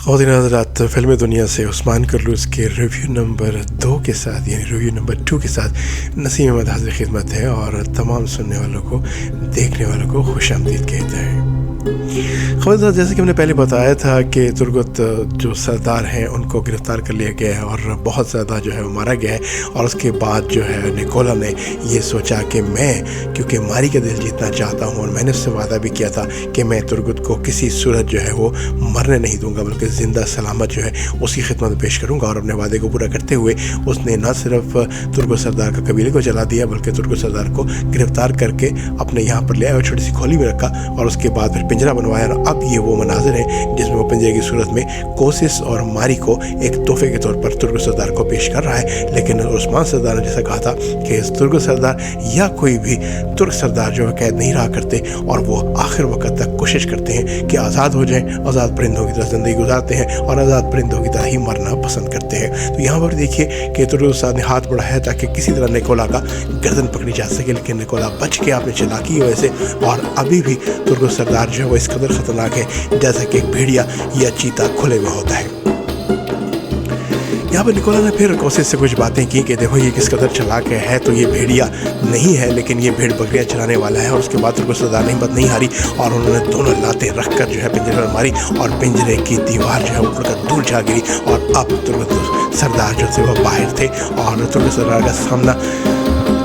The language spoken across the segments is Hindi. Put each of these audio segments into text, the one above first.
ख़वातीन हज़रात, फ़िल्म दुनिया से उस्मान करलूज़ के रिव्यू नंबर 2 के साथ यानी रिव्यू नंबर 2 के साथ नसीम अहमद हाज़िर खिदमत है और तमाम सुनने वालों को, देखने वालों को खुशामदीद कहता है। ख़वातीन, जैसे कि हमने पहले बताया था कि तुर्गुत जो सरदार हैं उनको गिरफ़्तार कर लिया गया है और बहुत ज़्यादा जो है वो मारा गया है। और उसके बाद जो है निकोला ने ये सोचा कि मैं क्योंकि मारी का दिल जीतना चाहता हूँ और मैंने उससे वादा भी किया था कि मैं तुर्गुत को किसी सूरत जो है वो मरने नहीं दूंगा, बल्कि ज़िंदा सलामत जो है उसकी खिदमत में पेश करूँगा। और अपने वादे को पूरा करते हुए उसने न सिर्फ तुर्गुत सरदार का कबीले को जला दिया, बल्कि तुर्गुत सरदार को गिरफ़्तार करके अपने यहाँ पर ले आया और छोटी सी खोली में रखा और उसके बाद फिर पिंजरा बनवाया। और अब ये वो मनाजिर है जिसमें वो पिंजरे की सूरत में कोसिस और मारी को एक तोहफे के तौर पर तुर्गुत सरदार को पेश कर रहा है। लेकिन उस्मान सरदार ने जैसा कहा था कि इस तुर्गुत सरदार या कोई भी तुर्क सरदार जो है कैद नहीं रहा करते और वो आखिर वक्त तक कोशिश करते हैं कि आज़ाद हो जाएं, आज़ाद परिंदों की तरह ज़िंदगी गुजारते हैं और आज़ाद परिंदों की तरह ही मरना पसंद करते हैं। तो यहाँ पर देखिए कि तुर्गुत सरदार ने हाथ बढ़ाया ताकि किसी तरह निकोला का गर्दन पकड़ी जा सके, लेकिन निकोला बच के आपने चालाकी की वजह से। और अभी भी तुर्गुत सरदार जो है वो इस कदर ख़तरनाक है जैसा कि एक भेड़िया या चीता खुले में होता है। यहाँ पर निकोला ने फिर कोसिस से कुछ बातें की कि देखो ये किस कदर चालाक है, तो ये भेड़िया नहीं है लेकिन ये भेड़ बकरियाँ चलाने वाला है। और उसके बाद तुर्गुत सरदार ने हिम्मत नहीं हारी और उन्होंने दोनों लातें रख कर जो है पिंजरे पर मारी और पिंजरे की दीवार जो है उड़कर दूर जा गिरी। और अब तुर्गुत सरदार जो थे वो बाहर थे और तुर्गुत सरदार का सामना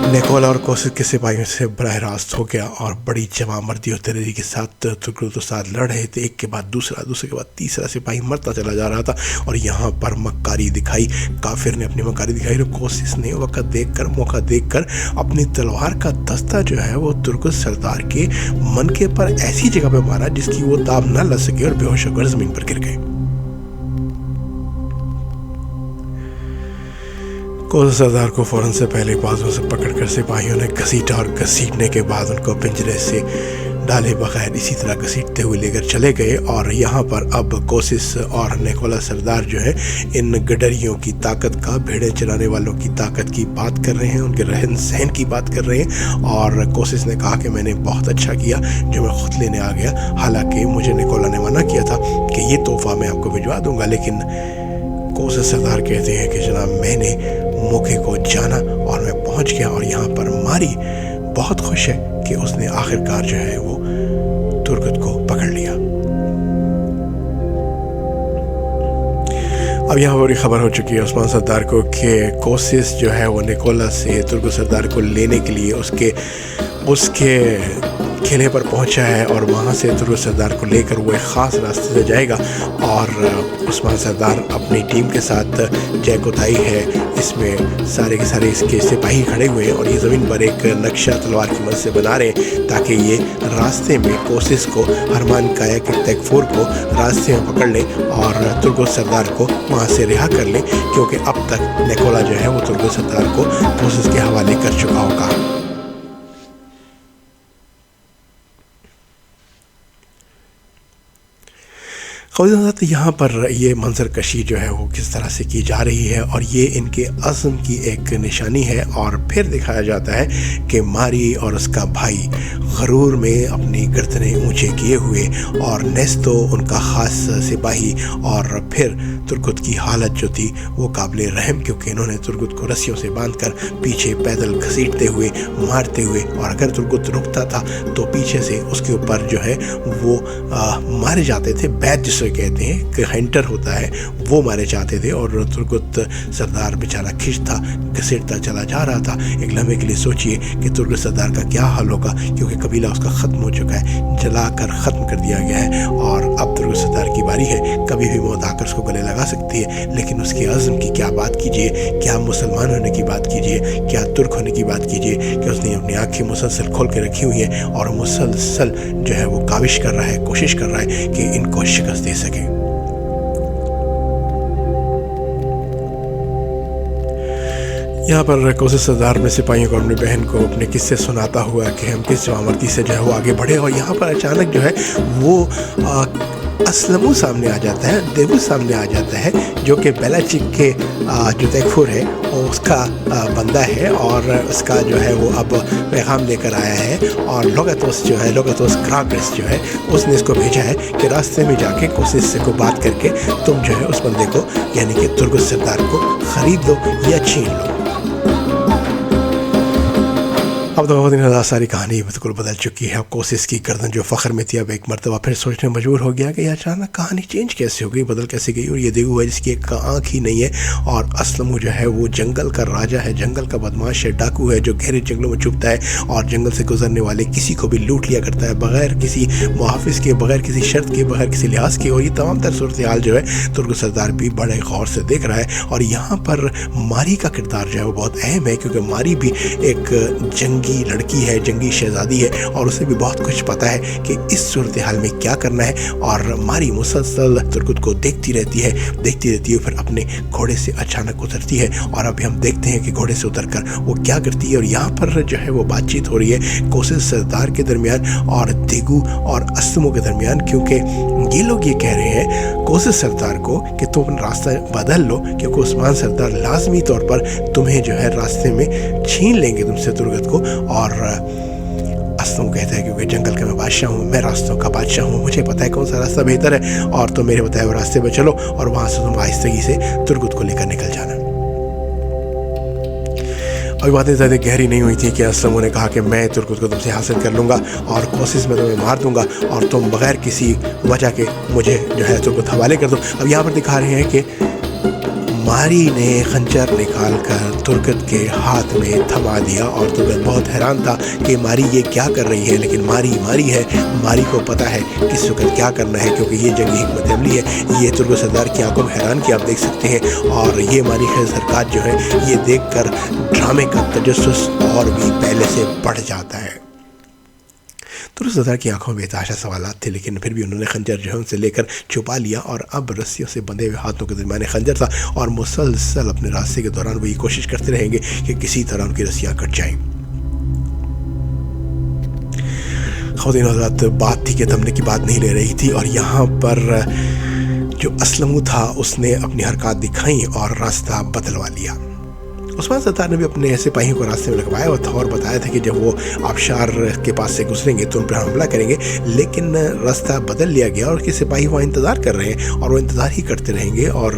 निकोला और कोसिस के सिपाहियों से बराह रास्त हो गया और बड़ी जमामर्दी और तेजी के साथ तुर्गुत के साथ लड़ रहे थे। एक के बाद दूसरा, दूसरे के बाद तीसरा सिपाही मरता चला जा रहा था। और यहाँ पर मक्कारी दिखाई, काफिर ने अपनी मक्कारी दिखाई और कोसिस ने वक्त देखकर, मौका देखकर अपनी तलवार का दस्ता जो है वो तुर्गुत सरदार के मनके पर ऐसी जगह पे मारा जिसकी वो ताब न लग सके और बेहोश होकर जमीन पर गिर गए। कोसिस सरदार को फौरन से पहले बाजुओं से पकड़कर सिपाहियों ने घसीटा और घसीटने के बाद उनको पिंजरे से डाले बगैर इसी तरह घसीटते हुए लेकर चले गए। और यहाँ पर अब कोसिस और निकोला सरदार जो है इन गडरियों की ताकत का, भेड़ें चलाने वालों की ताकत की बात कर रहे हैं, उनके रहन सहन की बात कर रहे हैं। और कोसिस ने कहा कि मैंने बहुत अच्छा किया जो मैं खुद लेने आ गया, हालांकि मुझे निकोला ने मना किया था कि ये तोहफा मैं आपको भिजवा दूंगा। लेकिन कोसिस सरदार कहते हैं कि जनाब मैंने मौके को जाना और मैं पहुंच गया और यहाँ पर मारी बहुत खुश है कि उसने आखिरकार जो है वो तुर्गुत को पकड़ लिया। अब यहाँ पर खबर हो चुकी है उस्मान सरदार को कि कोसिस जो है वो निकोला से तुर्गुत सरदार को लेने के लिए उसके किले पर पहुंचा है और वहाँ से तुर्गुत सरदार को लेकर वो एक ख़ास रास्ते से जाएगा। और उस्मान सरदार अपनी टीम के साथ जय कोताही है, इसमें सारे के सारे इसके सिपाही खड़े हुए हैं और ये ज़मीन पर एक नक्शा तलवार की मदद से बना रहे हैं ताकि ये रास्ते में कोसिस को, हरमान काया के तैकफूर को रास्ते में पकड़ लें और तुर्गुत सरदार को वहाँ से रिहा कर लें, क्योंकि अब तक निकोला जो है वो तुर्गुत सरदार को कोसिस के हवाले कर चुका होगा। ख़वातीन, यहाँ पर ये मंजर कशी जो है वो किस तरह से की जा रही है और ये इनके अज़्म की एक निशानी है। और फिर दिखाया जाता है कि मारी और उसका भाई गरूर में अपनी गर्दनें ऊंचे किए हुए और नेस्तो उनका ख़ास सिपाही और फिर तुर्गुत की हालत जो थी वो काबिल रहम, क्योंकि इन्होंने तुर्गुत को रस्सियों से बांधकर पीछे पैदल घसीटते हुए, मारते हुए, और अगर तुर्गुत रुकता था तो पीछे से उसके ऊपर जो है वो मारे जाते थे। बैद जिसे कहते हैं कि हंटर होता है वो मारे जाते थे। और तुर्गुत सरदार बेचारा खिंचता घसीटता चला जा रहा था। एक लम्हे के लिए सोचिए कि तुर्गुत सरदार का क्या हाल होगा, क्योंकि कबीला उसका ख़त्म हो चुका है, जलाकर ख़त्म कर दिया गया है और अब तुर्गुत सरदार की बारी है। कभी भी मौत आकर उसको गले लगा सकती है, लेकिन उसके अज़्म की क्या बात कीजिए, क्या मुसलमान होने की बात कीजिए, क्या तुर्क होने की बात कीजिए कि उसने अपनी आँखें मुसलसल खोल के रखी हुई हैं और मुसलसल जो है वो काविश कर रहा है, कोशिश कर रहा है कि इनको शिकस्त दे सके। यहाँ पर कोसिस सरदार में सिपाहियों को, अपनी बहन को अपने किस्से सुनाता हुआ कि हम किस जवामर्दी से जो है वो आगे बढ़े। और यहाँ पर अचानक जो है वो असलमू सामने आ जाता है, देवू सामने आ जाता है, जो कि बेलाचिक के जो तैखुर है वो उसका बंदा है और उसका जो है वो अब पैगाम लेकर आया है। और लोगातोस जो है, लोगातोस ग्राग्रेस जो है, उसने इसको भेजा है कि रास्ते में जाके कोशिश से को बात करके तुम जो है उस बंदे को यानी कि तुर्गुत सरदार को ख़रीद लो या छीन लो। अब तो बहुत ही सारी कहानी बिल्कुल बदल चुकी है। अब कोशिश की गर्दन जो फ़ख्र में थी अब एक मरतबा फिर सोचने मजबूर हो गया कि अचानक कहानी चेंज कैसे हो गई, बदल कैसे गई। और ये देगू है जिसकी एक आँख ही नहीं है और असलमू जो है वो जंगल का राजा है, जंगल का बदमाश है, डाकू है जो गहरे जंगलों में छुपता है और जंगल से गुजरने वाले किसी को भी लूट लिया करता है बग़ैर किसी मुहाफ़िज़ के, बग़ैर किसी शर्त के, बग़ैर किसी लिहाज के। और ये तमाम तर सूरत हाल जो है तुर्गुत सरदार भी बड़े गौर से देख रहा है। और यहाँ पर मारी का किरदार जो है वो बहुत अहम है, क्योंकि मारी भी एक जंगी लड़की है, जंगी शहजादी है और उसे भी बहुत कुछ पता है कि इस सूरत हाल में क्या करना है। और मारी मुसलसल तुर्गुत को देखती रहती है, फिर अपने घोड़े से अचानक उतरती है। और अभी हम देखते हैं कि घोड़े से उतरकर वो क्या करती है। और यहाँ पर जो है वो बातचीत हो रही है कोशिश सरदार के दरमियान और देगू और असलमू के दरमियान, क्योंकि ये लोग ये कह रहे हैं कोशिश सरदार को कि तुम अपना रास्ता बदल लो, क्योंकि उस्मान सरदार लाजमी तौर पर तुम्हें जो है रास्ते में छीन लेंगे तुमसे तुर्गत को। और असलम कहता है क्योंकि जंगल का मैं बादशाह हूँ, मैं रास्तों का बादशाह हूँ, मुझे पता है कौन सा रास्ता बेहतर है और तुम मेरे बताए हुए रास्ते पर चलो और वहाँ से तुम आहिस्तगी से तुर्गत को लेकर निकल जाना। अभी बातें ज़्यादा गहरी नहीं हुई थी कि असलम ने कहा कि मैं तुर्गत को तुमसे हासिल कर लूँगा और कोशिश में तुम्हें मार दूँगा और तुम बग़ैर किसी वजह के मुझे जो है तुर्गत हवाले कर दो। अब यहाँ पर दिखा रहे हैं कि मारी ने खंजर निकाल कर तुर्गत के हाथ में थमा दिया और तुर्गत बहुत हैरान था कि मारी ये क्या कर रही है। लेकिन मारी है, मारी को पता है किस वक्त क्या करना है, क्योंकि ये जंगी हिकमत अमली है। ये तुर्गत सरदार की आंखों में हैरान की आप देख सकते हैं। और ये मारी हरकत जो है ये देखकर ड्रामे का तजस्सुस और भी पहले से बढ़ जाता है। तुर्गुत सरदार की आंखों में बेतहाशा सवालात थे, लेकिन फिर भी उन्होंने खंजर जो है उनसे लेकर छुपा लिया और अब रस्सियों से बंधे हुए हाथों के दरमियान खंजर था और मुसलसल अपने रास्ते के दौरान वो ये कोशिश करते रहेंगे कि किसी तरह उनकी रस्सियाँ कट जाएं। ख़ुद हज़रात बात थी कि दमने की बात नहीं ले रही थी और यहाँ पर जो असलमू था उसने अपनी हरकत दिखाई और रास्ता बदलवा लिया। उस्मान सरदार ने भी अपने सिपाहियों को रास्ते में लगवाया और बताया था कि जब वो आबशार के पास से गुजरेंगे तो उन पर हमला करेंगे। लेकिन रास्ता बदल लिया गया और उसके सिपाही वहाँ इंतज़ार कर रहे हैं और वो इंतज़ार ही करते रहेंगे। और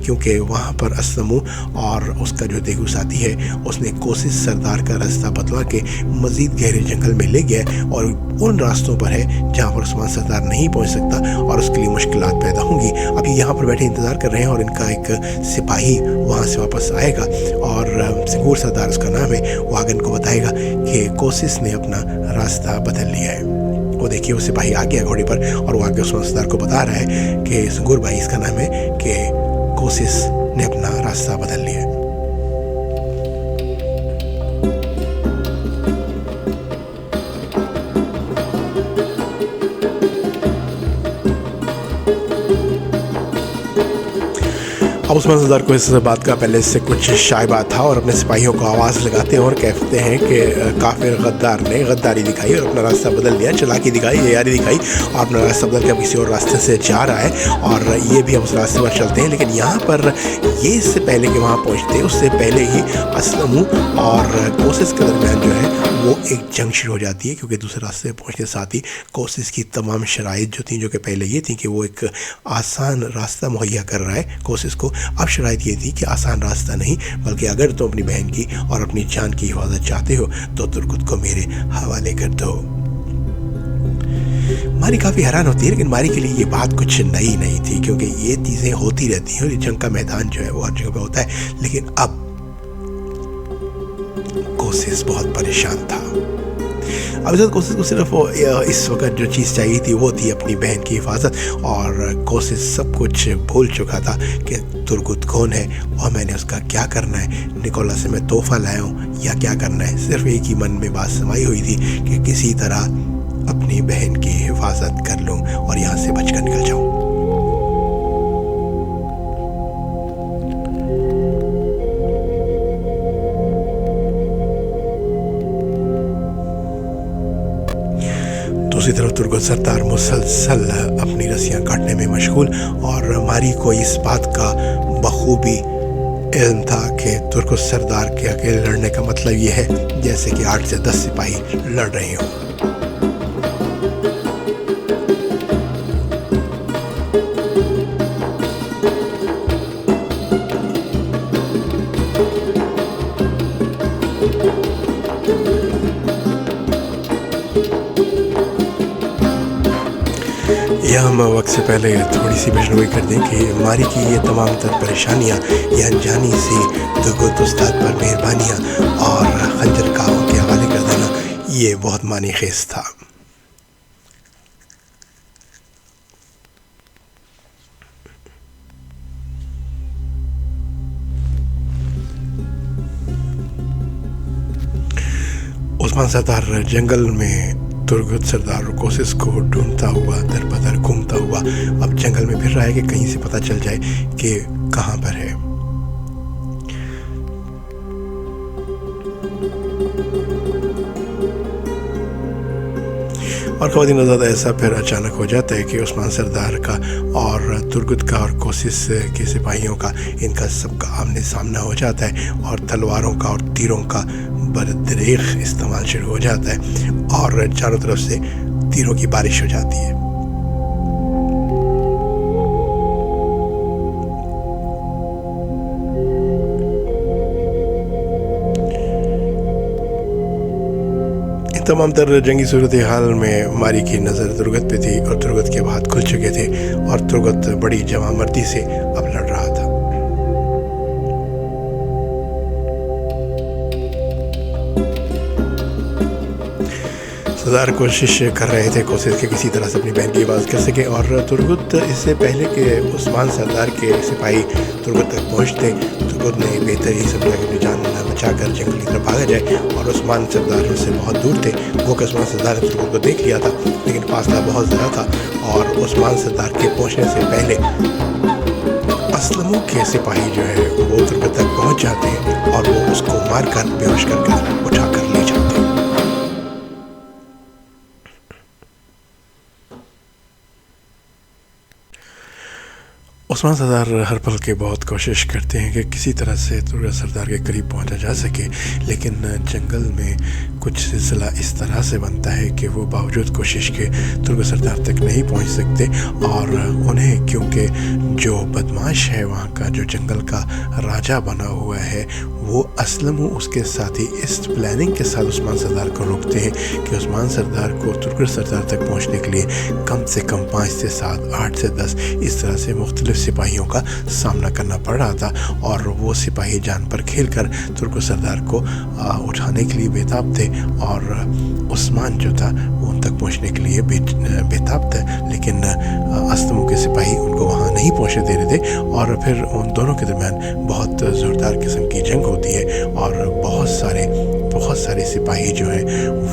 क्योंकि वहाँ पर असलमू और उसका जो देगू साथी है उसने कोशिश सरदार का रास्ता बदलवा के मज़ीद गहरे जंगल में ले गया और उन रास्तों पर है जहाँ पर उस्मान सरदार नहीं पहुँच सकता और उसके लिए मुश्किलात पैदा होंगी। अभी यहाँ पर बैठे इंतज़ार कर रहे हैं और इनका एक सिपाही वहाँ से वापस आएगा और सिंगूर सरदार उसका नाम है, वो आगे इनको बताएगा कि कोशिश ने अपना रास्ता बदल लिया है। वो देखिए वो सिपाही आ गया घोड़े पर और वो आगे उस्मान सरदार को बता रहा है कि सिंगूर भाई इसका नाम है कि कोशिश ने अपना रास्ता बदल लिया है। अब उस्मान सरदार को इस बात का पहले से कुछ शायबा था और अपने सिपाहियों को आवाज़ लगाते हैं और कहते हैं कि काफिर गद्दार ने गद्दारी दिखाई और अपना रास्ता बदल लिया, चालाकी दिखाई, यारी दिखाई और अपना रास्ता बदल के अब किसी और रास्ते से जा रहा है और ये भी अब उस रास्ते पर चलते हैं। लेकिन यहाँ पर ये इससे पहले कि वहाँ पहुँचते उससे पहले ही असलमू और कोशिश के दरमियान जो है वो एक जंग शुरू हो जाती है, क्योंकि दूसरे रास्ते पर पहुँचने साथ ही कोशिश की तमाम शराइत जो थी, जो कि पहले ये थी कि वो एक आसान रास्ता मुहैया कर रहा है कोशिश को, अब शराइत ये थी कि आसान रास्ता नहीं बल्कि अगर तुम अपनी बहन की और अपनी जान की हिफाजत चाहते हो तो तुर्गुत को मेरे हवाले कर दो। मारी काफ़ी हैरान होती है, लेकिन मारी के लिए ये बात कुछ नई नहीं थी, क्योंकि ये चीज़ें होती रहती हैं और ये जंग का मैदान जो है वो हर जगह पे होता है। लेकिन अब कोशिश बहुत परेशान था। अब कोशिश को सिर्फ इस वक्त जो चीज़ चाहिए थी वो थी अपनी बहन की हिफाजत और कोशिश सब कुछ भूल चुका था कि तुर्गुत कौन है और मैंने उसका क्या करना है, निकोला से मैं तोहफा लाया हूँ या क्या करना है। सिर्फ एक ही मन में बात समाई हुई थी कि किसी तरह अपनी बहन की हिफाजत कर लूँ और यहाँ से बचकर निकल जाऊँ। दूसरी तरफ तुर्गत सरदार मुसलसल अपनी रस्सियाँ काटने में मशगूल, और मारी को इस बात का बखूबी इल्म था कि तुर्गत सरदार के अकेले लड़ने का मतलब ये है जैसे कि 8 से 10 सिपाही लड़ रहे हों। यह हम वक्त से पहले थोड़ी सी पेशगोई कर दें कि मारी की ये तमाम तर परेशानियाँ, ये अनजानी सी तुर्गत उस्ताद पर मेहरबानियाँ और खंजर काओं के हवाले कर देना, ये बहुत मानी खेज था। उस्मान सरदार जंगल में तुर्गत सरदार कोशिश को ढूंढता हुआ दर बदर घूमता हुआ अब जंगल में फिर रहा है कि कहीं से पता चल जाए कि कहाँ पर है। और ख़वातीन हज़रात, ऐसा फिर अचानक हो जाता है कि उस्मान सरदार का और तुर्गत का और कोशिश के सिपाहियों का, इनका सबका आमने सामना हो जाता है और तलवारों का और तीरों का बरदरीख इस्तेमाल शुरू हो जाता है और चारों तरफ से तीरों की बारिश हो जाती है। तमाम तर जंगी सूरत हाल में मारी की नज़र तुर्गत पे थी और तुर्गत के हाथ खुल चुके थे और तुर्गत बड़ी जवामर्दी से अब लड़ रहा था। सरदार कोशिश कर रहे थे कोशिश के किसी तरह से अपनी बहन की आवाज़ कर सके, और तुर्गत इससे पहले कि उस्मान सरदार के सिपाही तुर्गत तक पहुँचते, तुर्गत ने बेहतर ही समझा कि अपनी जान बचाकर जंगल की तरफ भागा जाए। और उस्मान सरदार उससे बहुत दूर थे, वो कि उस्मान सरदार ने तुर्गत को देख लिया था, लेकिन फासला बहुत ज़्यादा था और उस्मान सरदार के पहुँचने से पहले असलमों के सिपाही जो है वो तुर्गत तक पहुँच जाते हैं और वो उसको मार कर बेहोश कर उठा कर ले जाते हैं। उस्मान सरदार हर पल के बहुत कोशिश करते हैं कि किसी तरह से तुर्गत सरदार के करीब पहुंचा जा सके, लेकिन जंगल में कुछ सिलसिला इस तरह से बनता है कि वो बावजूद कोशिश के तुर्गत सरदार तक नहीं पहुंच सकते और उन्हें, क्योंकि जो बदमाश है वहाँ का, जो जंगल का राजा बना हुआ है, वो असलम उसके साथ ही इस प्लानिंग के साथ उस्मान सरदार को रोकते हैं कि उस्मान सरदार को तुर्गत सरदार तक पहुँचने के लिए कम से कम 5 से 7, 8 से 10 इस तरह से मुख्तलिफ सिपाहियों का सामना करना पड़ रहा था। और वो सिपाही जान पर खेल कर तुर्गत सरदार को उठाने के लिए बेताब थे और उस्मान जो था वो उन तक पहुंचने के लिए बेताब था, लेकिन असलमों के सिपाही उनको वहां नहीं पहुंचने दे रहे थे। और फिर उन दोनों के दरमियान बहुत ज़ोरदार किस्म की जंग होती है और बहुत सारे सिपाही जो हैं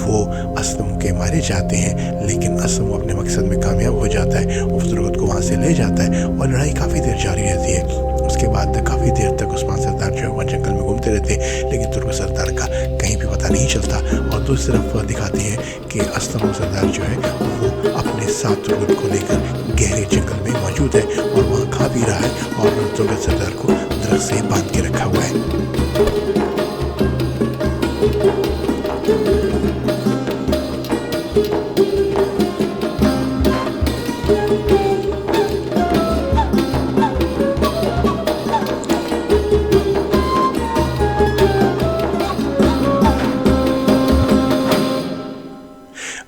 वो असलमों के मारे जाते हैं, लेकिन असलम अपने मकसद में कामयाब हो जाता है, उस तुर्गत को वहाँ से ले जाता है और लड़ाई काफ़ी देर जारी रहती है। उसके बाद काफ़ी देर तक उस्मान सरदार जो है वहाँ जंगल में घूमते रहते हैं, लेकिन तुर्गत सरदार का कहीं भी पता नहीं चलता। और दूसरी तरफ दिखाते हैं कि असलम सरदार जो है वो अपने साथ तुर्गत को लेकर गहरे जंगल में मौजूद है और वहाँ खा पी रहा है और तुर्गत सरदार को दरख्त से बांध के रखा हुआ है।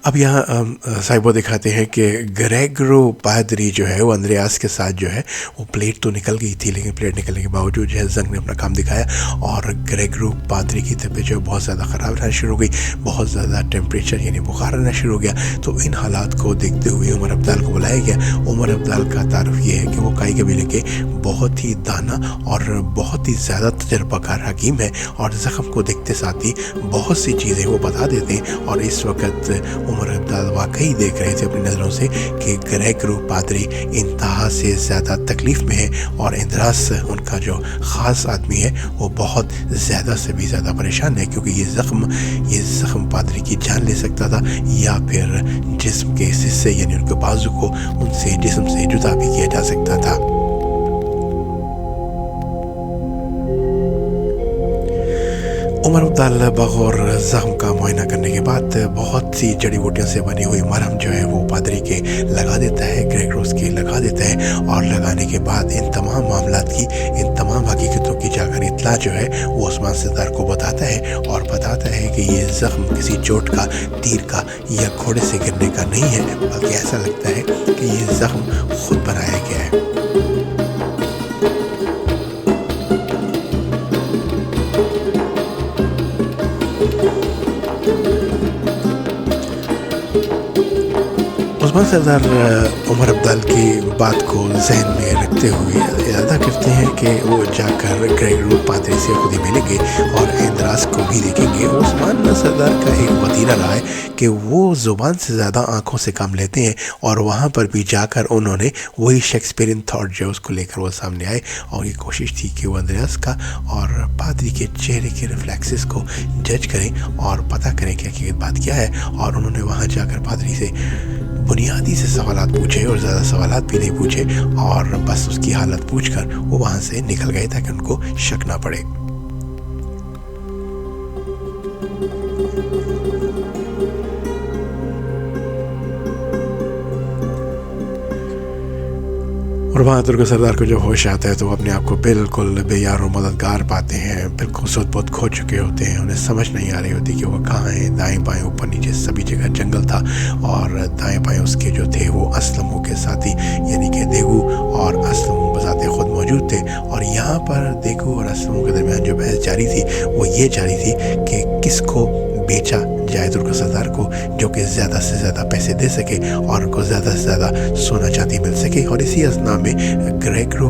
अब यहाँ साहिबो दिखाते हैं कि ग्रेगरो पादरी जो है वो अंद्रयास के साथ जो है वो प्लेट तो निकल गई थी, लेकिन प्लेट निकलने के बावजूद जो है जंग ने अपना काम दिखाया और ग्रेगरो पादरी की तबीयत जो बहुत ज़्यादा ख़राब रहना शुरू हो गई, बहुत ज़्यादा टेम्परेचर यानी बुखार रहना शुरू हो गया। तो इन हालात को देखते हुए उमर अब्दाल को बुलाया गया। उमर अब्दाल का तारुफ ये है कि वो काई कबीले के बहुत ही दाना और बहुत ही ज़्यादा तजर्बाकार हकीम है और ज़ख्म को देखते साथ ही बहुत सी चीज़ें वो बता देते हैं। और इस वक्त उमर अब्दाल वाकई देख रहे थे अपनी नज़रों से कि ग्रेगरो पादरी इंतहा से ज़्यादा तकलीफ़ में है और इंद्रास उनका जो ख़ास आदमी है वो बहुत ज़्यादा से भी ज़्यादा परेशान है, क्योंकि ये ज़ख्म पादरी की जान ले सकता था या फिर जिस्म के हिस्से यानी उनके बाजू को उनसे जिस्म से जुदा भी किया जा सकता था। उमर अब्दाल बगौर ज़ख्म का मुआयना करने के बाद बहुत सी जड़ी बूटियों से बनी हुई मरहम जो है वो पादरी के लगा देता है, ग्रेगरोस के लगा देता है, और लगाने के बाद इन तमाम मामलात की, इन तमाम हकीकतों की जाकर इत्तला जो है वो उस्मान सरदार को बताता है और बताता है कि ये ज़ख्म किसी चोट का, तीर का या घोड़े से गिरने का नहीं है, बल्कि ऐसा लगता है कि ये ज़ख्म खुद बनाया गया है। उस्मान सरदार उमर अब्दाल की बात को जहन में रखते हुए इरादा करते हैं कि वो जाकर ग्रेगरो पादरी से खुद ही मिलेंगे और इंद्रास को भी देखेंगे। उस्मान सरदार का एक वतीरा रहा है कि वो ज़ुबान से ज़्यादा आँखों से काम लेते हैं, और वहाँ पर भी जाकर उन्होंने वही शेक्सपियरियन थॉट जो उसको लेकर वो सामने आए, और ये कोशिश थी कि वो इंद्रास का और पादरी के चेहरे के रिफ्लेक्सेस को जज करें और पता करें कि हकीकत बात क्या है। और उन्होंने वहाँ जाकर पादरी से बुनियादी से सवालात पूछे और ज़्यादा सवालात भी नहीं पूछे, और बस उसकी हालत पूछकर वो वहाँ से निकल गए ताकि उनको शक ना पड़े। और वहाँ तुर्क सरदार को जब होश आता है तो वो अपने आप को बिल्कुल बेयार और मददगार पाते हैं, बिल्कुल सुध-बुध खो चुके होते हैं। उन्हें समझ नहीं आ रही होती कि वो कहाँ हैं। दाएं बाएं ऊपर नीचे सभी जगह जंगल था, और दाएं बाएं उसके जो थे वो असलमों के साथी यानी कि देगू और असलमों बजाते खुद मौजूद थे। और यहाँ पर देगू और असलमों के दरमियान जो बहस जारी थी वो ये जारी थी कि किसको बेचा जाए तुर्क सरदार को, जो कि ज़्यादा से ज़्यादा पैसे दे सके और उनको ज़्यादा से ज़्यादा सोना चांदी मिल सके। और इसी असना में ग्रेगरो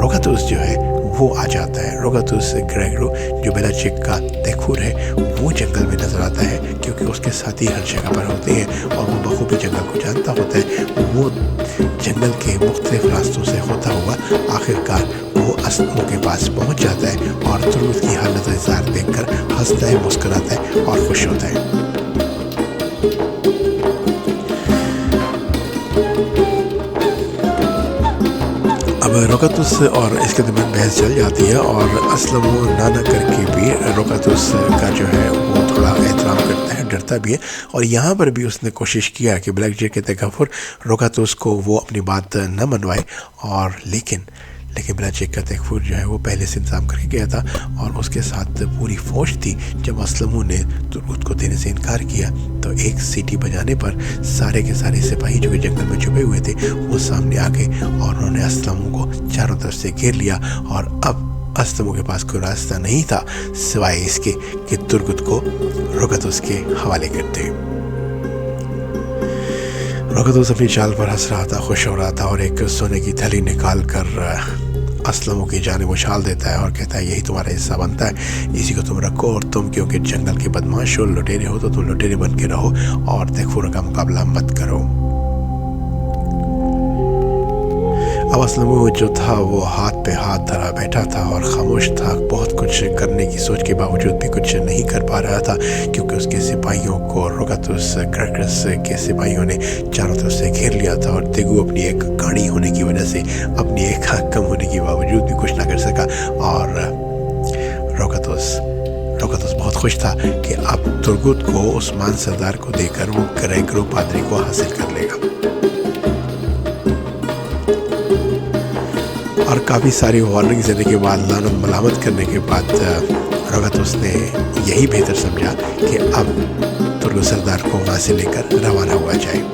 रोगातुस जो है वो आ जाता है। रोगातुस ग्रेगरो जो बेलाचिक का तेखुर है वो जंगल में नज़र आता है, क्योंकि उसके साथी हर जगह पर होते हैं और वो बखूबी जंगल को जानता होता है। वो जंगल के मुख्तलिफ रास्तों से होता हुआ आखिरकार वो असलमों के पास पहुंच जाता है और तुर्क की हालत इज़ार देखकर हंसता है, मुस्कुराता है और खुश होता है। अब रोगातुस और इसके दरमियान बहस चल जाती है, और असलम नाना करके भी रोगातुस का जो है वो थोड़ा एहतराम करता है, डरता भी है। और यहाँ पर भी उसने कोशिश किया कि ब्लैक जेट के तकफ़ुर रोगातुस को वो अपनी बात न मनवाए, और लेकिन ब्लैक जेट का तकफ़ुर जो है वो पहले से इंतजाम करके गया था और उसके साथ पूरी फौज थी। जब असलमों ने तुर्क को देने से इनकार किया तो एक सीटी बजाने पर सारे के सारे सिपाही जो कि जंगल में छुपे हुए थे वो सामने आ गए और उन्होंने असलमों को चारों तरफ से घेर लिया। और अब असलमों के पास कोई रास्ता नहीं था सिवाय इसके कि तुर्क को रोगातुस के हवाले करते। रोगातुस अपनी चाल पर हंस रहा था, खुश हो रहा था, और एक सोने की थैली निकाल कर असलमों की जानिब उछाल देता है और कहता है यही तुम्हारा हिस्सा बनता है, इसी को तुम रखो, और तुम क्योंकि जंगल के बदमाश हो, लुटेरे हो, तो तुम लुटेरे बन के रहो और तकफ़ुर का मुकाबला मत करो। अब असलम जो था वो हाथ पे हाथ धरा बैठा था और खामोश था। बहुत कुछ करने की सोच के बावजूद भी कुछ नहीं कर पा रहा था, क्योंकि उसके सिपाहियों को रोगातुस ग्रेगरस के सिपाहियों ने चारों तरफ से घेर लिया था, और तेगू अपनी एक गाड़ी होने की वजह से अपनी एक आँख कम होने के बावजूद भी कुछ ना कर सका। और रोगातुस बहुत खुश था कि अब तुर्गुत को उस्मान सरदार को देकर वो ग्रेगरो पादरी को हासिल कर लेगा। और काफ़ी सारी वार्निंग देने के बाद, लानत मलामत करने के बाद रोगातुस ने यही बेहतर समझा कि अब तुर्क सरदार को वहाँ से लेकर रवाना हुआ जाए।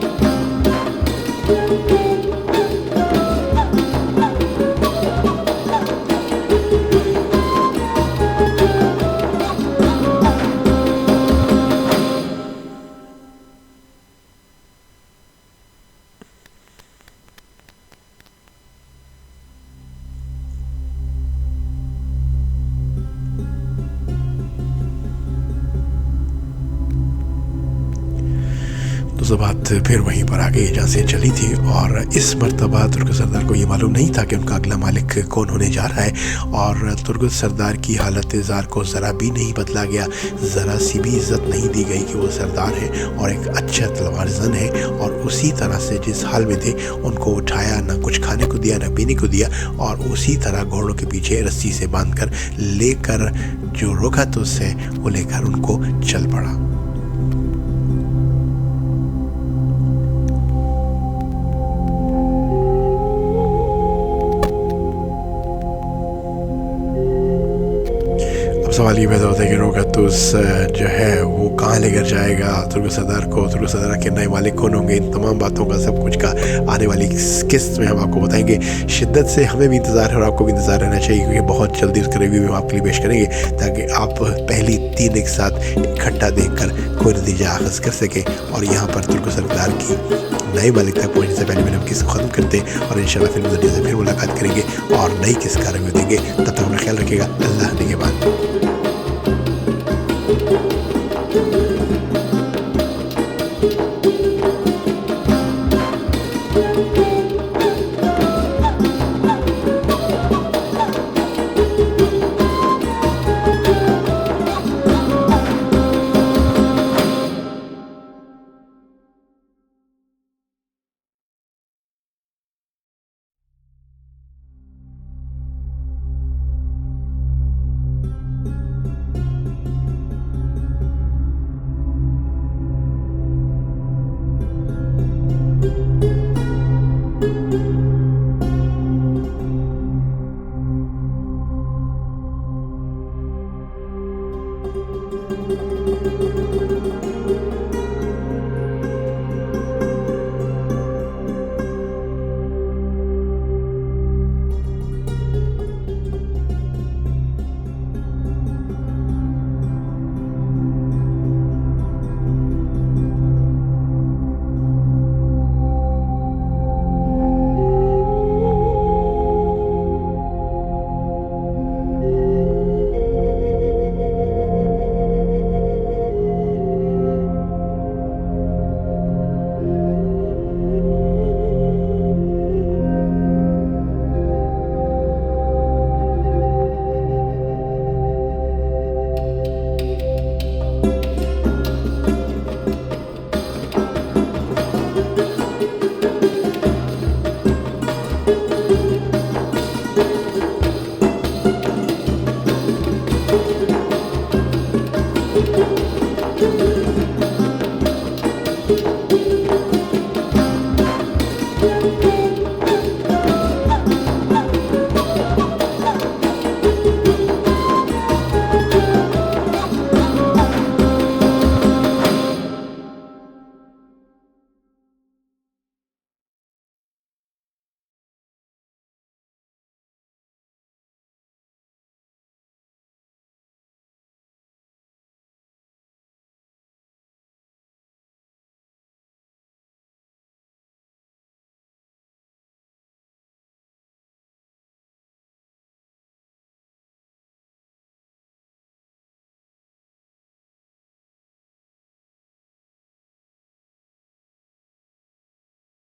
रोज़ा बात फिर वहीं पर आ गई जहाँ से चली थी, और इस मर्तबा तुर्गत सरदार को ये मालूम नहीं था कि उनका अगला मालिक कौन होने जा रहा है। और तुर्गत सरदार की हालत ज़ार को ज़रा भी नहीं बदला गया, ज़रा सी भी इज़्ज़त नहीं दी गई कि वो सरदार है और एक अच्छा तलवार जन है। और उसी तरह से जिस हाल में थे उनको उठाया, ना कुछ खाने को दिया, ना पीने को दिया, और उसी तरह घोड़ों के पीछे रस्सी से बांधकर लेकर जो रोका तो उससे वो लेकर उनको चल पड़ा। सवाल ये पैदा होता है कि रोगातुस जो है वो कहाँ लेकर जाएगा तुर्गत सरदार को, तुर्गत सरदार के नए मालिक कौन होंगे, इन तमाम बातों का सब कुछ का आने वाली किस्त में हम आपको बताएंगे। शिद्दत से हमें भी इंतज़ार है और आपको भी इंतज़ार रहना चाहिए, क्योंकि बहुत जल्दी उसका रिव्यू हम आपके लिए पेश करेंगे ताकि आप पहली 3 एक साथ इकट्ठा देखकर कोई नतीजा आगाज़ कर सकें। और यहाँ पर तुर्गत सरदार की नए मालिक तक पहुँचने से पहले मैंने हम किस्त ख़त्म करते और इंशाल्लाह फिल्म दुनिया से फिर मुलाकात करेंगे और नई किस्त का रिव्यू देंगे। तब तक अपना ख्याल रखिएगा। अल्लाह ने के बाद।